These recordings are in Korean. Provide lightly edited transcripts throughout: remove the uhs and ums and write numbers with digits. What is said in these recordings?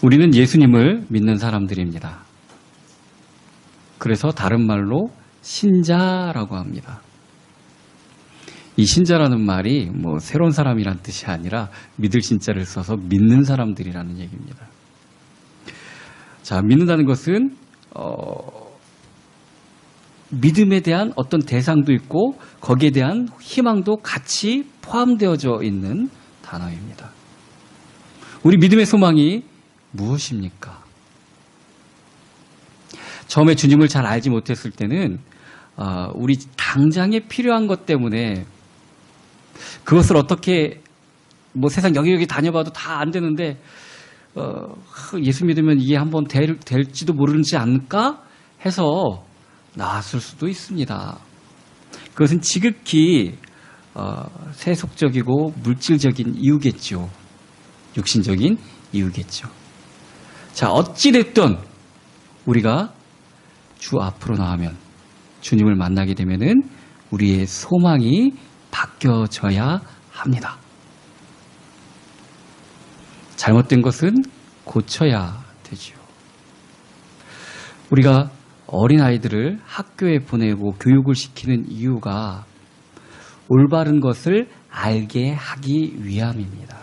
우리는 예수님을 믿는 사람들입니다. 그래서 다른 말로 신자라고 합니다. 이 신자라는 말이 뭐 새로운 사람이란 뜻이 아니라 믿을 신자를 써서 믿는 사람들이라는 얘기입니다. 자, 믿는다는 것은 믿음에 대한 어떤 대상도 있고 거기에 대한 희망도 같이 포함되어져 있는 단어입니다. 우리 믿음의 소망이 무엇입니까? 처음에 주님을 잘 알지 못했을 때는 우리 당장에 필요한 것 때문에 그것을 어떻게 뭐 세상 여기저기 다녀봐도 다 안 되는데 예수 믿으면 이게 한번 될지도 모르지 않을까 해서 나왔을 수도 있습니다. 그것은 지극히 세속적이고 물질적인 이유겠죠. 육신적인 이유겠죠. 자, 어찌됐든 우리가 주 앞으로 나가면 주님을 만나게 되면은 우리의 소망이 바뀌어져야 합니다. 잘못된 것은 고쳐야 되지요. 우리가 어린아이들을 학교에 보내고 교육을 시키는 이유가 올바른 것을 알게 하기 위함입니다.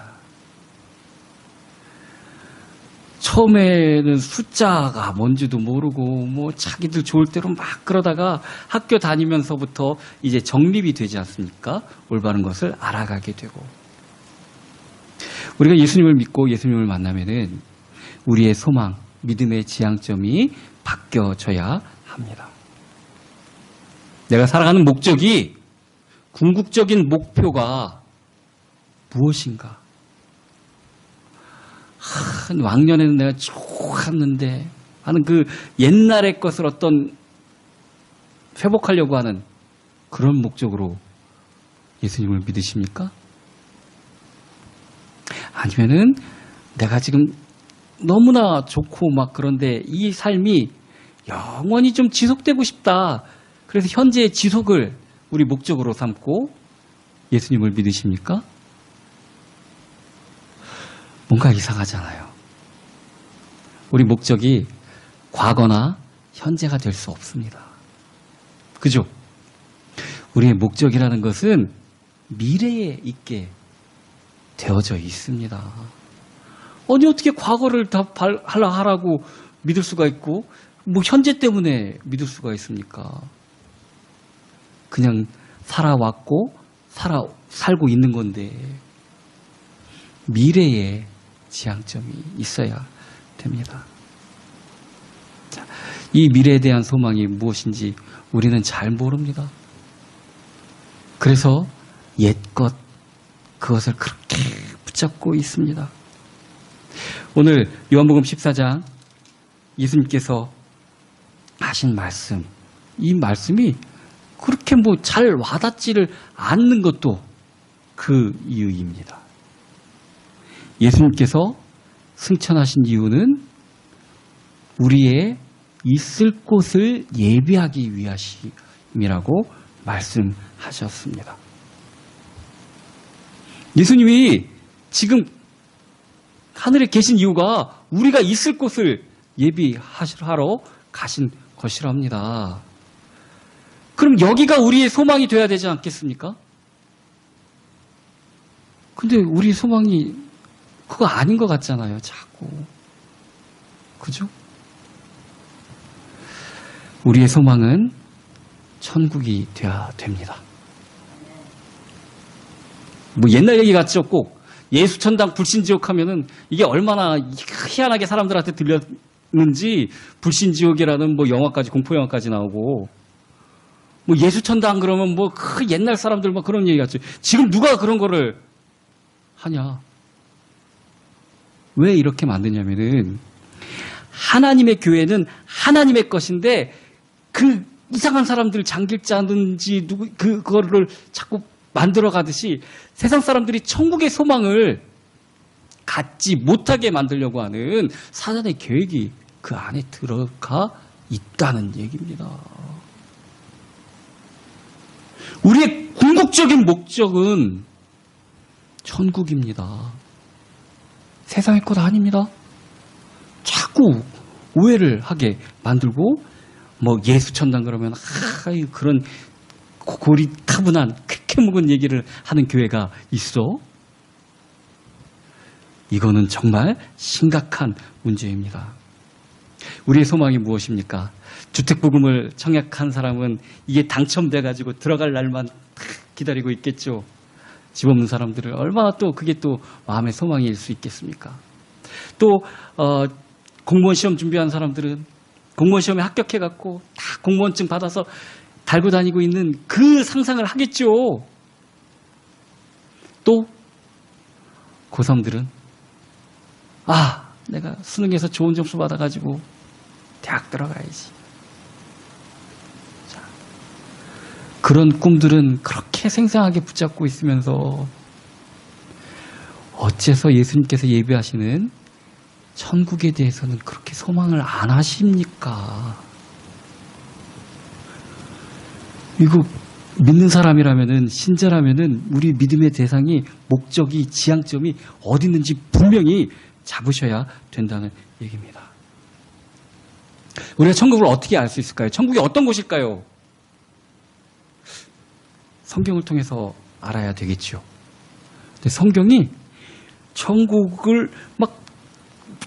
처음에는 숫자가 뭔지도 모르고 뭐 자기들 좋을 대로 막 그러다가 학교 다니면서부터 이제 정립이 되지 않습니까? 올바른 것을 알아가게 되고. 우리가 예수님을 믿고 예수님을 만나면은 우리의 소망, 믿음의 지향점이 바뀌어져야 합니다. 내가 살아가는 목적이, 궁극적인 목표가 무엇인가? 왕년에는 내가 좋았는데 하는 그 옛날의 것을 어떤 회복하려고 하는 그런 목적으로 예수님을 믿으십니까? 아니면은 내가 지금 너무나 좋고 막 그런데 이 삶이 영원히 좀 지속되고 싶다. 그래서 현재의 지속을 우리 목적으로 삼고 예수님을 믿으십니까? 뭔가 이상하잖아요. 우리 목적이 과거나 현재가 될 수 없습니다. 그죠? 우리의 목적이라는 것은 미래에 있게 되어져 있습니다. 어떻게 과거를 다 하라고 믿을 수가 있고 뭐 현재 때문에 믿을 수가 있습니까? 그냥 살아왔고 살고 있는 건데 미래에 지향점이 있어야 됩니다. 자, 이 미래에 대한 소망이 무엇인지 우리는 잘 모릅니다. 그래서 옛것 그것을 그렇게 붙잡고 있습니다. 오늘 요한복음 14장 예수님께서 하신 말씀, 이 말씀이 그렇게 뭐 잘 와닿지를 않는 것도 그 이유입니다. 예수님께서 승천하신 이유는 우리의 있을 곳을 예비하기 위하심이라고 말씀하셨습니다. 예수님이 지금 하늘에 계신 이유가 우리가 있을 곳을 예비하러 가신 것이랍니다. 그럼 여기가 우리의 소망이 되어야 되지 않겠습니까? 근데 우리 소망이 그거 아닌 것 같잖아요, 자꾸. 그죠? 우리의 소망은 천국이 되어야 됩니다. 뭐 옛날 얘기 같죠, 꼭. 예수천당 불신지옥 하면은 이게 얼마나 희한하게 사람들한테 들렸는지 불신지옥이라는 뭐 영화까지, 공포영화까지 나오고. 뭐 예수천당 그러면 뭐 그 옛날 사람들 막 그런 얘기 같죠. 지금 누가 그런 거를 하냐. 왜 이렇게 만드냐면은 하나님의 교회는 하나님의 것인데 그 이상한 사람들 장길자든지 그거를 자꾸 만들어 가듯이 세상 사람들이 천국의 소망을 갖지 못하게 만들려고 하는 사단의 계획이 그 안에 들어가 있다는 얘기입니다. 우리의 궁극적인 목적은 천국입니다. 세상의 것 아닙니다. 자꾸 오해를 하게 만들고 뭐 예수천당 그러면 그런 고리타분한 그렇게 묵은 얘기를 하는 교회가 있어? 이거는 정말 심각한 문제입니다. 우리의 소망이 무엇입니까? 주택부금을 청약한 사람은 이게 당첨돼가지고 들어갈 날만 기다리고 있겠죠. 집 없는 사람들을 얼마나 또 그게 또 마음의 소망일 수 있겠습니까? 또 공무원 시험 준비한 사람들은 공무원 시험에 합격해갖고 다 공무원증 받아서 달고 다니고 있는 그 상상을 하겠죠. 또 고3들은 내가 수능에서 좋은 점수 받아가지고 대학 들어가야지. 자, 그런 꿈들은 그렇게 생생하게 붙잡고 있으면서 어째서 예수님께서 예비하시는 천국에 대해서는 그렇게 소망을 안 하십니까? 이거 믿는 사람이라면은, 신자라면은 우리 믿음의 대상이, 목적이, 지향점이 어디 있는지 분명히 잡으셔야 된다는 얘기입니다. 우리가 천국을 어떻게 알 수 있을까요? 천국이 어떤 곳일까요? 성경을 통해서 알아야 되겠죠. 근데 성경이 천국을 막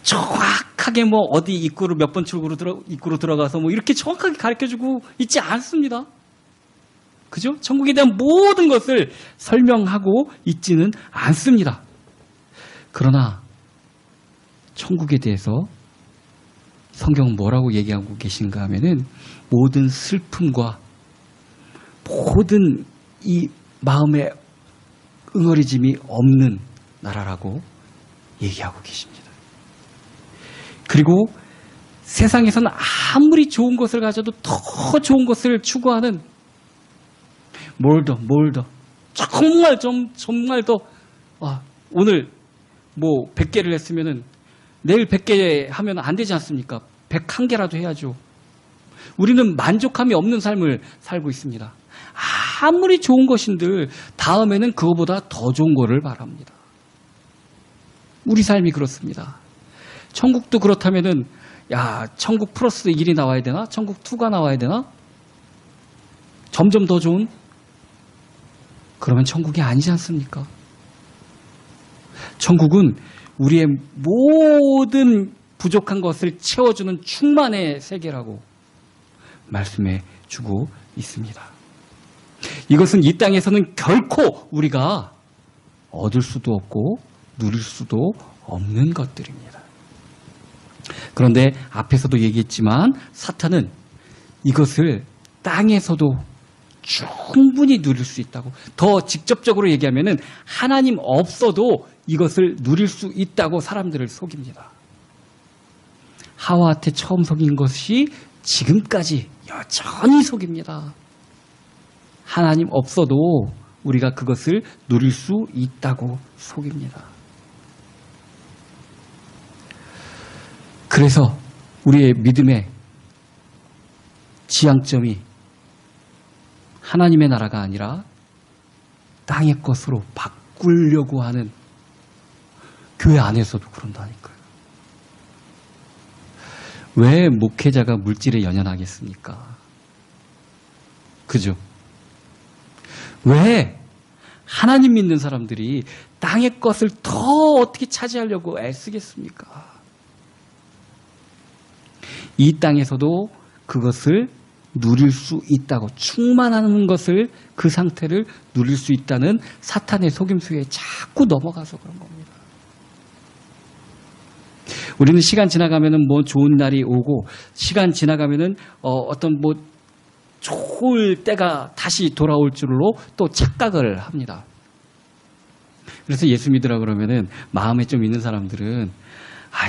정확하게 뭐 어디 입구로 몇 번 출구로 입구로 들어가서 뭐 이렇게 정확하게 가르쳐주고 있지 않습니다. 그죠? 천국에 대한 모든 것을 설명하고 있지는 않습니다. 그러나 천국에 대해서 성경은 뭐라고 얘기하고 계신가 하면은 모든 슬픔과 모든 이 마음의 응어리짐이 없는 나라라고 얘기하고 계십니다. 그리고 세상에서는 아무리 좋은 것을 가져도 더 좋은 것을 추구하는 뭘 더 정말 더 오늘 뭐 100개를 했으면은 내일 100개 하면 안 되지 않습니까? 101개라도 해야죠. 우리는 만족함이 없는 삶을 살고 있습니다. 아무리 좋은 것인들 다음에는 그거보다 더 좋은 거를 바랍니다. 우리 삶이 그렇습니다. 천국도 그렇다면은 천국 플러스 1이 나와야 되나? 천국 2가 나와야 되나? 점점 더 좋은? 그러면 천국이 아니지 않습니까? 천국은 우리의 모든 부족한 것을 채워주는 충만의 세계라고 말씀해 주고 있습니다. 이것은 이 땅에서는 결코 우리가 얻을 수도 없고 누릴 수도 없는 것들입니다. 그런데 앞에서도 얘기했지만 사탄은 이것을 땅에서도 충분히 누릴 수 있다고, 더 직접적으로 얘기하면은 하나님 없어도 이것을 누릴 수 있다고 사람들을 속입니다. 하와한테 처음 속인 것이 지금까지 여전히 속입니다. 하나님 없어도 우리가 그것을 누릴 수 있다고 속입니다. 그래서 우리의 믿음의 지향점이 하나님의 나라가 아니라 땅의 것으로 바꾸려고 하는 교회 안에서도 그런다니까요. 왜 목회자가 물질에 연연하겠습니까? 그죠? 왜 하나님 믿는 사람들이 땅의 것을 더 어떻게 차지하려고 애쓰겠습니까? 이 땅에서도 그것을 누릴 수 있다고, 충만하는 것을, 그 상태를 누릴 수 있다는 사탄의 속임수에 자꾸 넘어가서 그런 겁니다. 우리는 시간 지나가면은 뭐 좋은 날이 오고, 시간 지나가면은 어떤 뭐 좋을 때가 다시 돌아올 줄로 또 착각을 합니다. 그래서 예수 믿으라 그러면은 마음에 좀 있는 사람들은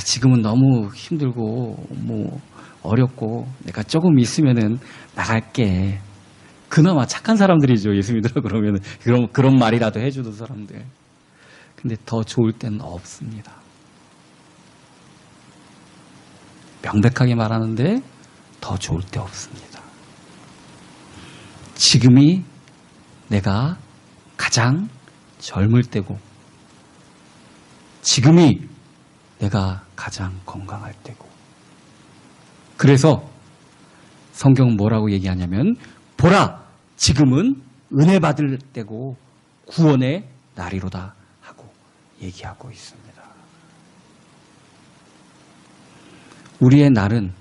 지금은 너무 힘들고 뭐 어렵고 내가 조금 있으면은 나갈게. 그나마 착한 사람들이죠. 예수 믿으라 그러면은 그런 말이라도 해주는 사람들. 근데 더 좋을 때는 없습니다. 명백하게 말하는데 더 좋을 때 없습니다. 지금이 내가 가장 젊을 때고, 지금이 내가 가장 건강할 때고, 그래서 성경은 뭐라고 얘기하냐면 보라 지금은 은혜 받을 때고 구원의 날이로다 하고 얘기하고 있습니다. 우리의 날은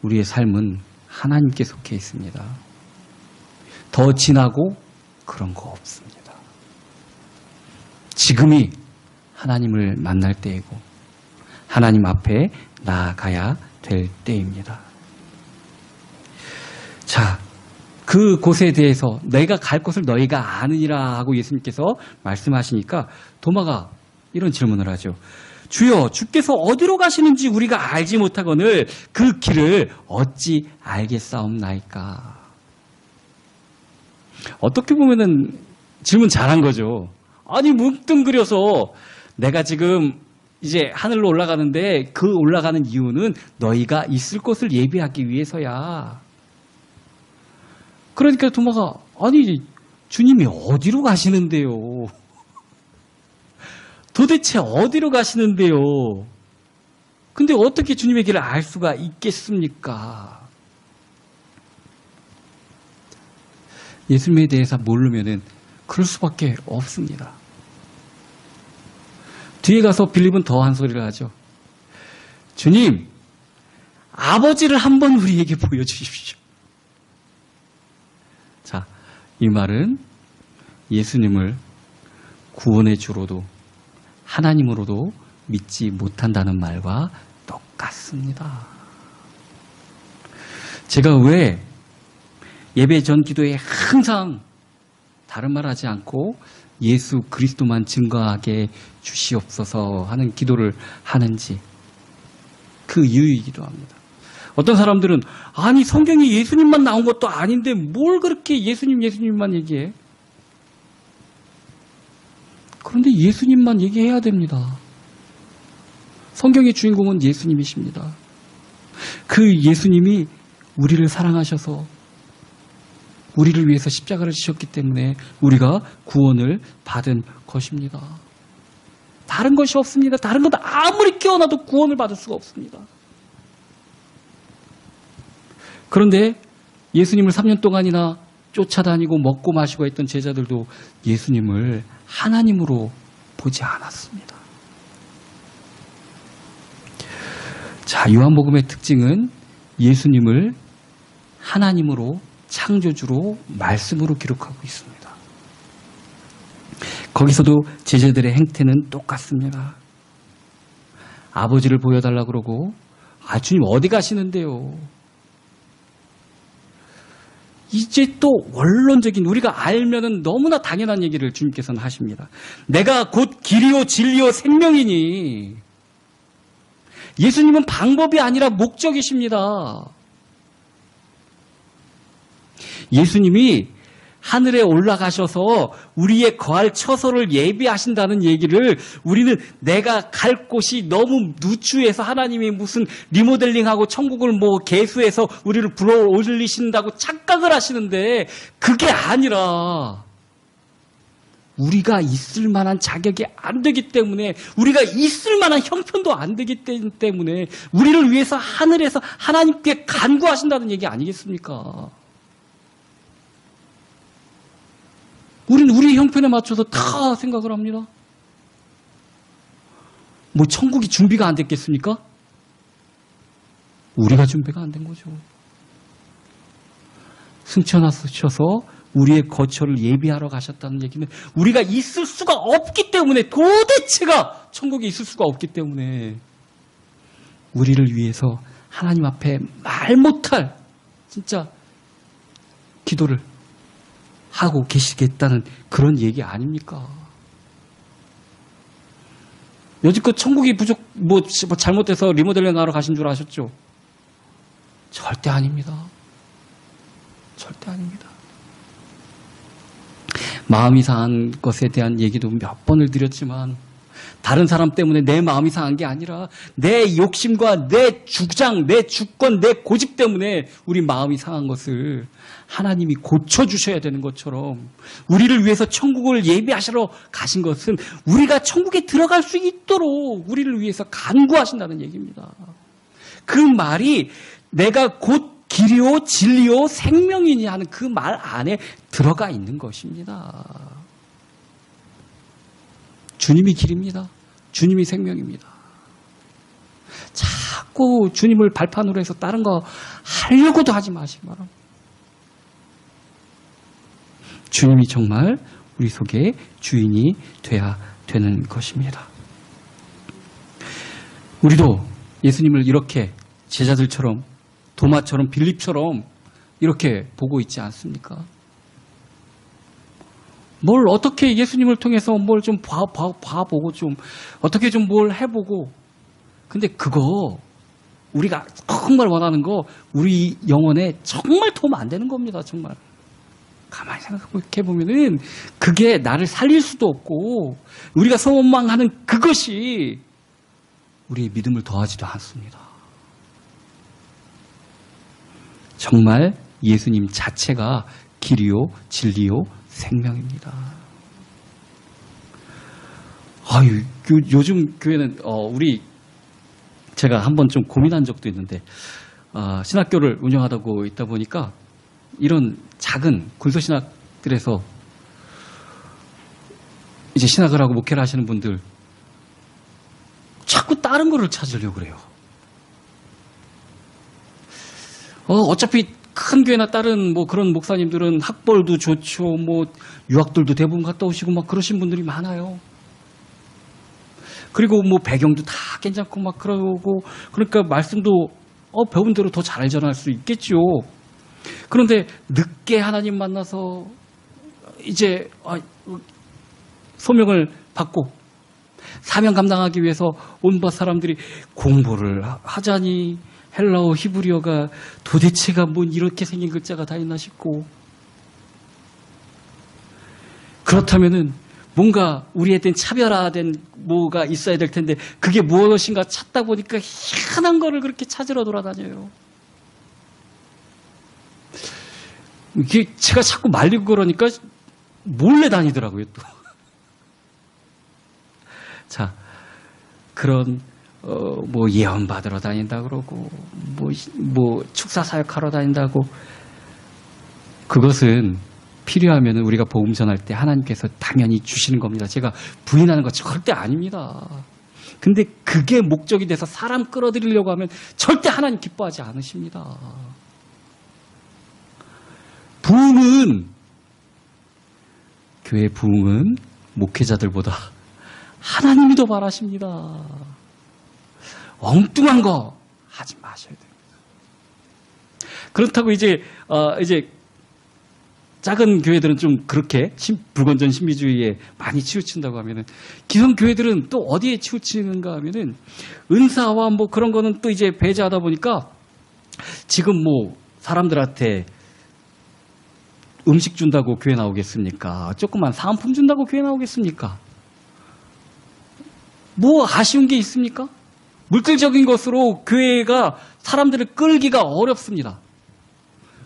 우리의 삶은 하나님께 속해 있습니다. 더 지나고 그런 거 없습니다. 지금이 하나님을 만날 때이고 하나님 앞에 나아가야 될 때입니다. 자, 그 곳에 대해서 내가 갈 곳을 너희가 아느니라 하고 예수님께서 말씀하시니까 도마가 이런 질문을 하죠. 주여, 주께서 어디로 가시는지 우리가 알지 못하거늘 그 길을 어찌 알겠사옵나이까. 어떻게 보면은 질문 잘한 거죠. 아니, 뭉뚱그려서 내가 지금 이제 하늘로 올라가는데 그 올라가는 이유는 너희가 있을 곳을 예비하기 위해서야. 그러니까 도마가 아니 주님이 어디로 가시는데요? 도대체 어디로 가시는데요? 근데 어떻게 주님의 길을 알 수가 있겠습니까? 예수님에 대해서 모르면은 그럴 수밖에 없습니다. 뒤에 가서 빌립은 더 한 소리를 하죠. 주님, 아버지를 한번 우리에게 보여주십시오. 자, 이 말은 예수님을 구원의 주로도 하나님으로도 믿지 못한다는 말과 똑같습니다. 제가 왜 예배 전 기도에 항상 다른 말 하지 않고 예수 그리스도만 증거하게 주시옵소서 하는 기도를 하는지 그 이유이기도 합니다. 어떤 사람들은 아니 성경에 예수님만 나온 것도 아닌데 뭘 그렇게 예수님만 얘기해? 그런데 예수님만 얘기해야 됩니다. 성경의 주인공은 예수님이십니다. 그 예수님이 우리를 사랑하셔서 우리를 위해서 십자가를 지셨기 때문에 우리가 구원을 받은 것입니다. 다른 것이 없습니다. 다른 것 아무리 깨어나도 구원을 받을 수가 없습니다. 그런데 예수님을 3년 동안이나 쫓아다니고 먹고 마시고 했던 제자들도 예수님을 하나님으로 보지 않았습니다. 자, 요한복음의 특징은 예수님을 하나님으로 창조주로 말씀으로 기록하고 있습니다. 거기서도 제자들의 행태는 똑같습니다. 아버지를 보여달라고 그러고 주님 어디 가시는데요? 이제 또 원론적인 우리가 알면은 너무나 당연한 얘기를 주님께서는 하십니다. 내가 곧 길이요 진리요 생명이니 예수님은 방법이 아니라 목적이십니다. 예수님이 하늘에 올라가셔서 우리의 거할 처소를 예비하신다는 얘기를 우리는 내가 갈 곳이 너무 누추해서 하나님이 무슨 리모델링하고 천국을 개수해서 우리를 불어 올리신다고 착각을 하시는데 그게 아니라 우리가 있을 만한 자격이 안 되기 때문에 우리가 있을 만한 형편도 안 되기 때문에 우리를 위해서 하늘에서 하나님께 간구하신다는 얘기 아니겠습니까? 우리는 우리 형편에 맞춰서 다 생각을 합니다. 천국이 준비가 안 됐겠습니까? 우리가 준비가 안 된 거죠. 승천하셔서 우리의 거처를 예비하러 가셨다는 얘기는 우리가 있을 수가 없기 때문에 도대체가 천국에 있을 수가 없기 때문에 우리를 위해서 하나님 앞에 말 못할 진짜 기도를 하고 계시겠다는 그런 얘기 아닙니까? 여지껏 천국이 잘못돼서 리모델링 하러 가신 줄 아셨죠? 절대 아닙니다. 절대 아닙니다. 마음이 상한 것에 대한 얘기도 몇 번을 드렸지만 다른 사람 때문에 내 마음이 상한 게 아니라 내 욕심과 내 주장, 내 주권, 내 고집 때문에 우리 마음이 상한 것을 하나님이 고쳐주셔야 되는 것처럼 우리를 위해서 천국을 예비하시러 가신 것은 우리가 천국에 들어갈 수 있도록 우리를 위해서 간구하신다는 얘기입니다. 그 말이 내가 곧 길이요 진리요 생명이니 하는 그 말 안에 들어가 있는 것입니다. 주님이 길입니다. 주님이 생명입니다. 자꾸 주님을 발판으로 해서 다른 거 하려고도 하지 마시기 바랍니다. 주님이 정말 우리 속에 주인이 돼야 되는 것입니다. 우리도 예수님을 이렇게 제자들처럼 도마처럼 빌립처럼 이렇게 보고 있지 않습니까? 뭘 어떻게 예수님을 통해서 뭘 좀 봐보고 좀 어떻게 좀 뭘 해보고 근데 그거 우리가 정말 원하는 거 우리 영혼에 정말 도움 안 되는 겁니다. 정말. 가만히 생각해 보면은 그게 나를 살릴 수도 없고 우리가 소망하는 그것이 우리의 믿음을 더하지도 않습니다. 정말 예수님 자체가 길이요 진리요 생명입니다. 아유, 요즘 교회는 제가 한번 좀 고민한 적도 있는데 신학교를 운영하고 있다 보니까 이런 작은 군소신학들에서 이제 신학을 하고 목회를 하시는 분들 자꾸 다른 거를 찾으려고 그래요. 어차피 큰 교회나 다른 뭐 그런 목사님들은 학벌도 좋죠. 뭐 유학들도 대부분 갔다 오시고 막 그러신 분들이 많아요. 그리고 뭐 배경도 다 괜찮고 막 그러고 그러니까 말씀도 배운 대로 더 잘 전할 수 있겠죠. 그런데 늦게 하나님 만나서 이제 소명을 받고 사명 감당하기 위해서 온갖 사람들이 공부를 하자니 헬라어 히브리어가 도대체가 뭔 이렇게 생긴 글자가 다 있나 싶고 그렇다면은 뭔가 우리한테는 차별화된 뭐가 있어야 될 텐데 그게 무엇인가 찾다 보니까 희한한 거를 그렇게 찾으러 돌아다녀요. 이게 제가 자꾸 말리고 그러니까 몰래 다니더라고요 또. 자, 그런 뭐 예언 받으러 다닌다 그러고 뭐 축사 사역하러 다닌다고 그것은 필요하면 우리가 복음 전할 때 하나님께서 당연히 주시는 겁니다. 제가 부인하는 거 절대 아닙니다. 근데 그게 목적이 돼서 사람 끌어들이려고 하면 절대 하나님 기뻐하지 않으십니다. 부흥은 교회 부흥은 목회자들보다 하나님이 더 바라십니다. 엉뚱한 거 하지 마셔야 됩니다. 그렇다고 이제 작은 교회들은 좀 그렇게 불건전 신비주의에 많이 치우친다고 하면은 기성 교회들은 또 어디에 치우치는가 하면은 은사와 뭐 그런 거는 또 이제 배제하다 보니까 지금 뭐 사람들한테 음식 준다고 교회 나오겠습니까? 조그만 사은품 준다고 교회 나오겠습니까? 뭐 아쉬운 게 있습니까? 물질적인 것으로 교회가 사람들을 끌기가 어렵습니다.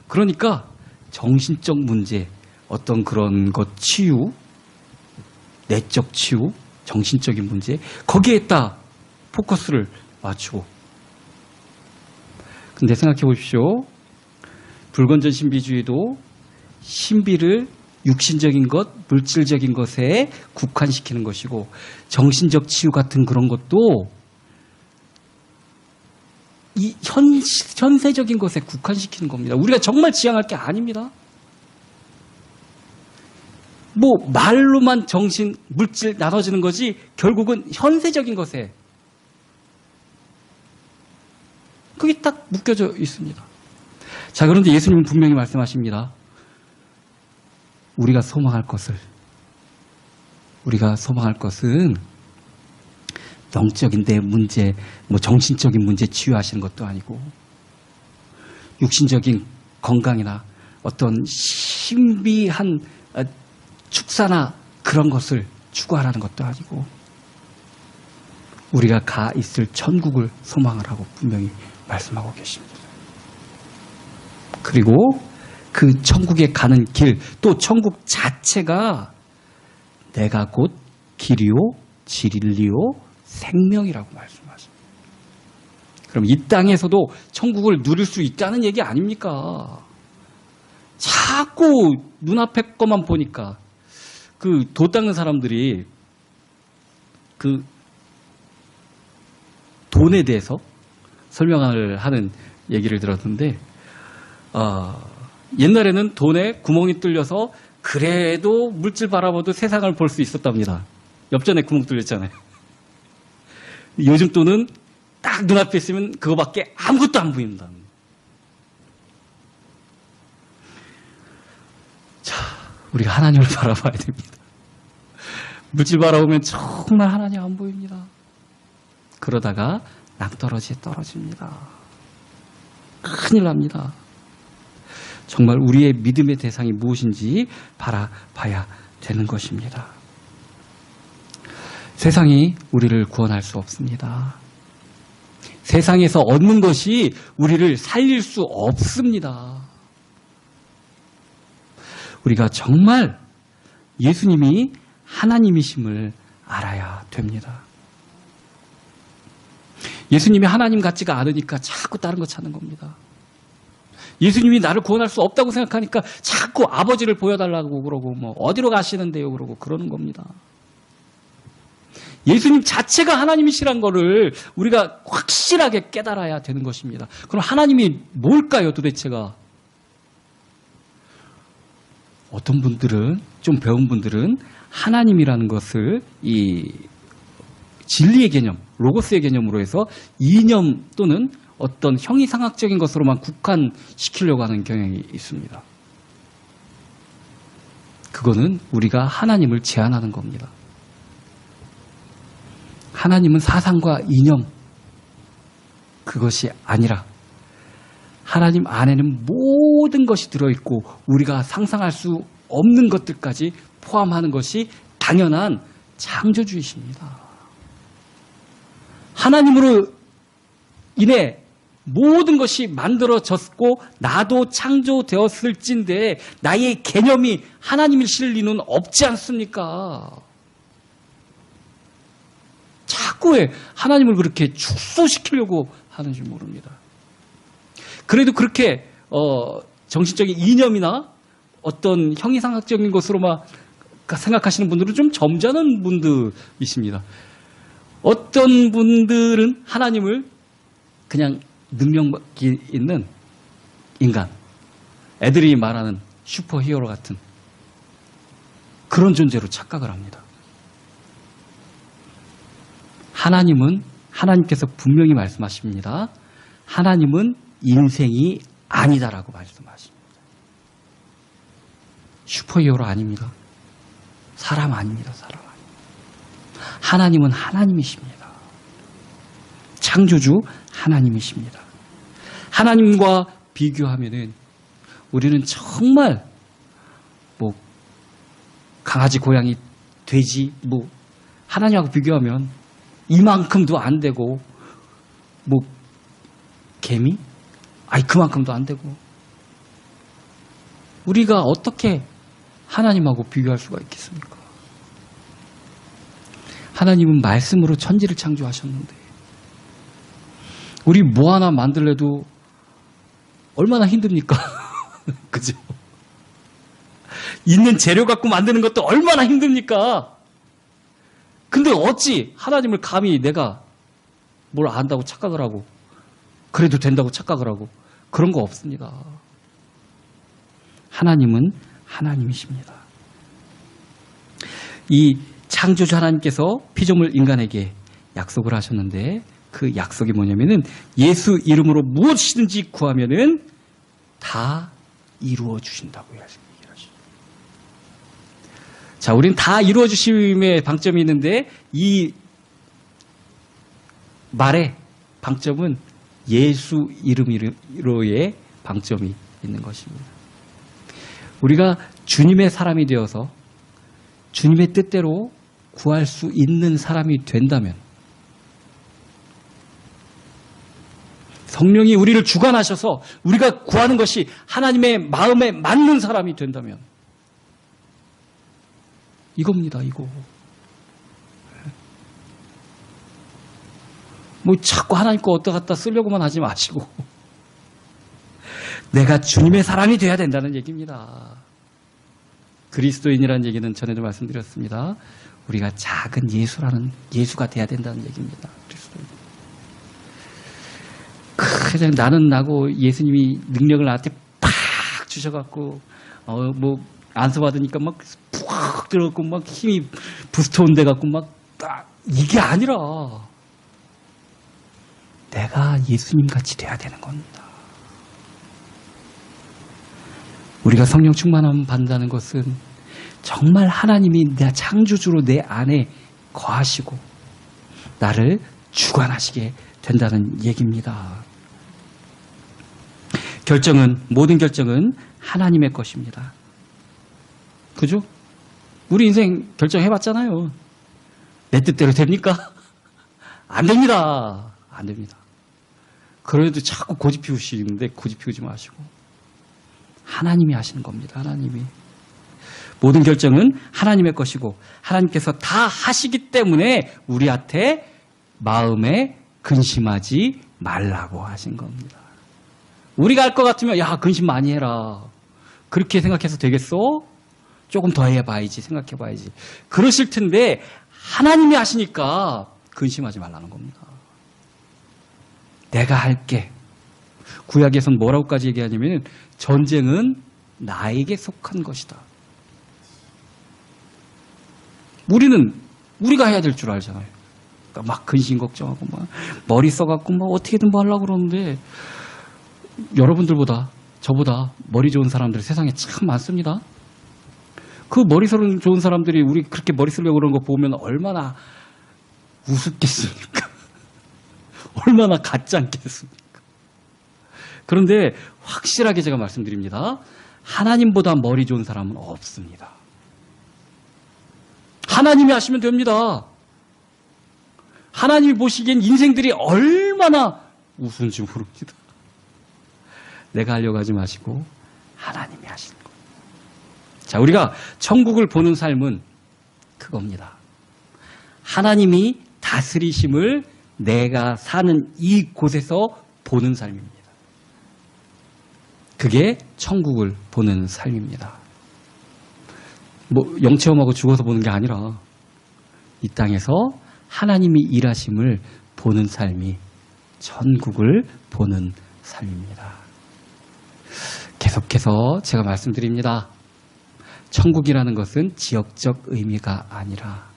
그러니까 정신적 문제, 어떤 그런 것 치유, 내적 치유, 정신적인 문제 거기에 딱 포커스를 맞추고 근데 생각해 보십시오. 불건전 신비주의도 신비를 육신적인 것, 물질적인 것에 국한시키는 것이고 정신적 치유 같은 그런 것도 이 현세적인 것에 국한시키는 겁니다. 우리가 정말 지향할 게 아닙니다. 뭐 말로만 정신, 물질 나눠지는 거지 결국은 현세적인 것에 그게 딱 묶여져 있습니다. 자, 그런데 예수님은 분명히 말씀하십니다. 우리가 소망할 것은 영적인 내 문제, 뭐 정신적인 문제 치유하시는 것도 아니고 육신적인 건강이나 어떤 신비한 축사나 그런 것을 추구하라는 것도 아니고 우리가 가 있을 천국을 소망하라고 분명히 말씀하고 계십니다. 그리고 그 천국에 가는 길, 또 천국 자체가 내가 곧 길이요, 진리요, 생명이라고 말씀하십니다. 그럼 이 땅에서도 천국을 누릴 수 있다는 얘기 아닙니까? 자꾸 눈앞에 것만 보니까 그 도 닦는 사람들이 그 돈에 대해서 설명을 하는 얘기를 들었는데 옛날에는 돈에 구멍이 뚫려서 그래도 물질 바라봐도 세상을 볼 수 있었답니다. 엽전에 구멍 뚫렸잖아요. 요즘 돈은 딱 눈앞에 있으면 그거밖에 아무것도 안 보입니다. 자, 우리가 하나님을 바라봐야 됩니다. 물질 바라보면 정말 하나님 안 보입니다. 그러다가 낭떠러지에 떨어집니다. 큰일 납니다. 정말 우리의 믿음의 대상이 무엇인지 바라봐야 되는 것입니다. 세상이 우리를 구원할 수 없습니다. 세상에서 얻는 것이 우리를 살릴 수 없습니다. 우리가 정말 예수님이 하나님이심을 알아야 됩니다. 예수님이 하나님 같지가 않으니까 자꾸 다른 거 찾는 겁니다. 예수님이 나를 구원할 수 없다고 생각하니까 자꾸 아버지를 보여달라고 그러고 뭐 어디로 가시는데요 그러고 그러는 겁니다. 예수님 자체가 하나님이시란 거를 우리가 확실하게 깨달아야 되는 것입니다. 그럼 하나님이 뭘까요 도대체가? 어떤 분들은 좀 배운 분들은 하나님이라는 것을 이 진리의 개념, 로고스의 개념으로 해서 이념 또는 어떤 형이상학적인 것으로만 국한시키려고 하는 경향이 있습니다. 그거는 우리가 하나님을 제한하는 겁니다. 하나님은 사상과 이념, 그것이 아니라 하나님 안에는 모든 것이 들어있고 우리가 상상할 수 없는 것들까지 포함하는 것이 당연한 창조주이십니다. 하나님으로 인해 모든 것이 만들어졌고 나도 창조되었을진데 나의 개념이 하나님이실 리는 없지 않습니까? 자꾸 왜 하나님을 그렇게 축소시키려고 하는지 모릅니다. 그래도 그렇게 정신적인 이념이나 어떤 형이상학적인 것으로만 생각하시는 분들은 좀 점잖은 분들이십니다. 어떤 분들은 하나님을 그냥 능력이 있는 인간, 애들이 말하는 슈퍼히어로 같은 그런 존재로 착각을 합니다. 하나님께서 분명히 말씀하십니다. 하나님은 인생이 아니다라고 말씀하십니다. 슈퍼히어로 아닙니다. 사람 아닙니다. 사람 아닙니다. 하나님은 하나님이십니다. 창조주 하나님이십니다. 하나님과 비교하면은 우리는 정말 뭐 강아지, 고양이, 돼지 뭐 하나님하고 비교하면 이만큼도 안 되고 뭐 개미? 그만큼도 안 되고 우리가 어떻게 하나님하고 비교할 수가 있겠습니까? 하나님은 말씀으로 천지를 창조하셨는데 우리 뭐 하나 만들래도 얼마나 힘듭니까? 그죠? 있는 재료 갖고 만드는 것도 얼마나 힘듭니까? 근데 어찌 하나님을 감히 내가 뭘 안다고 착각을 하고 그래도 된다고 착각을 하고 그런 거 없습니다. 하나님은 하나님이십니다. 이 창조주 하나님께서 피조물 인간에게 약속을 하셨는데 그 약속이 뭐냐면은 예수 이름으로 무엇이든지 구하면은 다 이루어 주신다고 얘기를 하시죠. 자, 우리는 다 이루어 주심의 방점이 있는데 이 말의 방점은 예수 이름으로의 방점이 있는 것입니다. 우리가 주님의 사람이 되어서 주님의 뜻대로 구할 수 있는 사람이 된다면 성령이 우리를 주관하셔서 우리가 구하는 것이 하나님의 마음에 맞는 사람이 된다면 이겁니다. 이거. 뭐 자꾸 하나님 거 어디다 갖다 쓰려고만 하지 마시고 내가 주님의 사람이 돼야 된다는 얘기입니다. 그리스도인이라는 얘기는 전에도 말씀드렸습니다. 우리가 작은 예수가 돼야 된다는 얘기입니다. 그리스도인. 그래서 나는 나고 예수님이 능력을 나한테 팍 주셔갖고 뭐 안수 받으니까 막 푹 들어갖고 막 힘이 부스터 온 데 갖고 막 이게 아니라 내가 예수님 같이 돼야 되는 겁니다. 우리가 성령 충만함 받는다는 것은 정말 하나님이 내 창조주로 내 안에 거하시고 나를 주관하시게 된다는 얘기입니다. 모든 결정은 하나님의 것입니다. 그죠? 우리 인생 결정해봤잖아요. 내 뜻대로 됩니까? 안 됩니다. 안 됩니다. 그래도 자꾸 고집 피우시는데 고집 피우지 마시고 하나님이 하시는 겁니다. 하나님이. 모든 결정은 하나님의 것이고 하나님께서 다 하시기 때문에 우리한테 마음에 근심하지 말라고 하신 겁니다. 우리가 할 것 같으면 야 근심 많이 해라. 그렇게 생각해서 되겠어? 조금 더 해봐야지 생각해봐야지. 그러실 텐데 하나님이 하시니까 근심하지 말라는 겁니다. 내가 할게. 구약에서는 뭐라고까지 얘기하냐면 전쟁은 나에게 속한 것이다. 우리가 해야 될 줄 알잖아요. 그러니까 막 근심 걱정하고 막 머리 써갖고 막 어떻게든 뭐 하려고 그러는데 여러분들보다 저보다 머리 좋은 사람들이 세상에 참 많습니다. 그 머리 좋은 사람들이 우리 그렇게 머리 쓰려고 그러는 거 보면 얼마나 우습겠습니까? 얼마나 같지 않겠습니까? 그런데 확실하게 제가 말씀드립니다. 하나님보다 머리 좋은 사람은 없습니다. 하나님이 하시면 됩니다. 하나님이 보시기엔 인생들이 얼마나 우스운지 모릅니다. 내가 하려고 하지 마시고 하나님이 하시는 거예요. 자, 우리가 천국을 보는 삶은 그겁니다. 하나님이 다스리심을 내가 사는 이곳에서 보는 삶입니다. 그게 천국을 보는 삶입니다. 뭐 영체험하고 죽어서 보는 게 아니라 이 땅에서 하나님이 일하심을 보는 삶이 천국을 보는 삶입니다. 계속해서 제가 말씀드립니다. 천국이라는 것은 지역적 의미가 아니라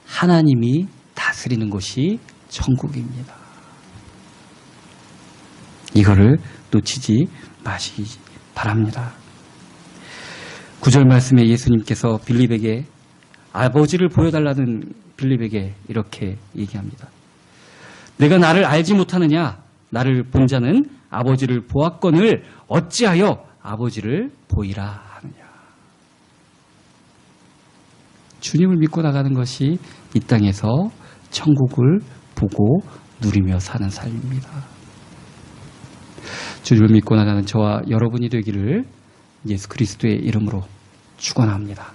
하나님이 다스리는 곳이 천국입니다. 이거를 놓치지 마시기 바랍니다. 9절 말씀에 예수님께서 빌립에게 아버지를 보여달라는 빌립에게 이렇게 얘기합니다. 내가 나를 알지 못하느냐? 나를 본 자는 아버지를 보았거늘 어찌하여 아버지를 보이라 하느냐? 주님을 믿고 나가는 것이 이 땅에서 천국을 보고 누리며 사는 삶입니다. 주님을 믿고 나가는 저와 여러분이 되기를 예수 그리스도의 이름으로 축원합니다.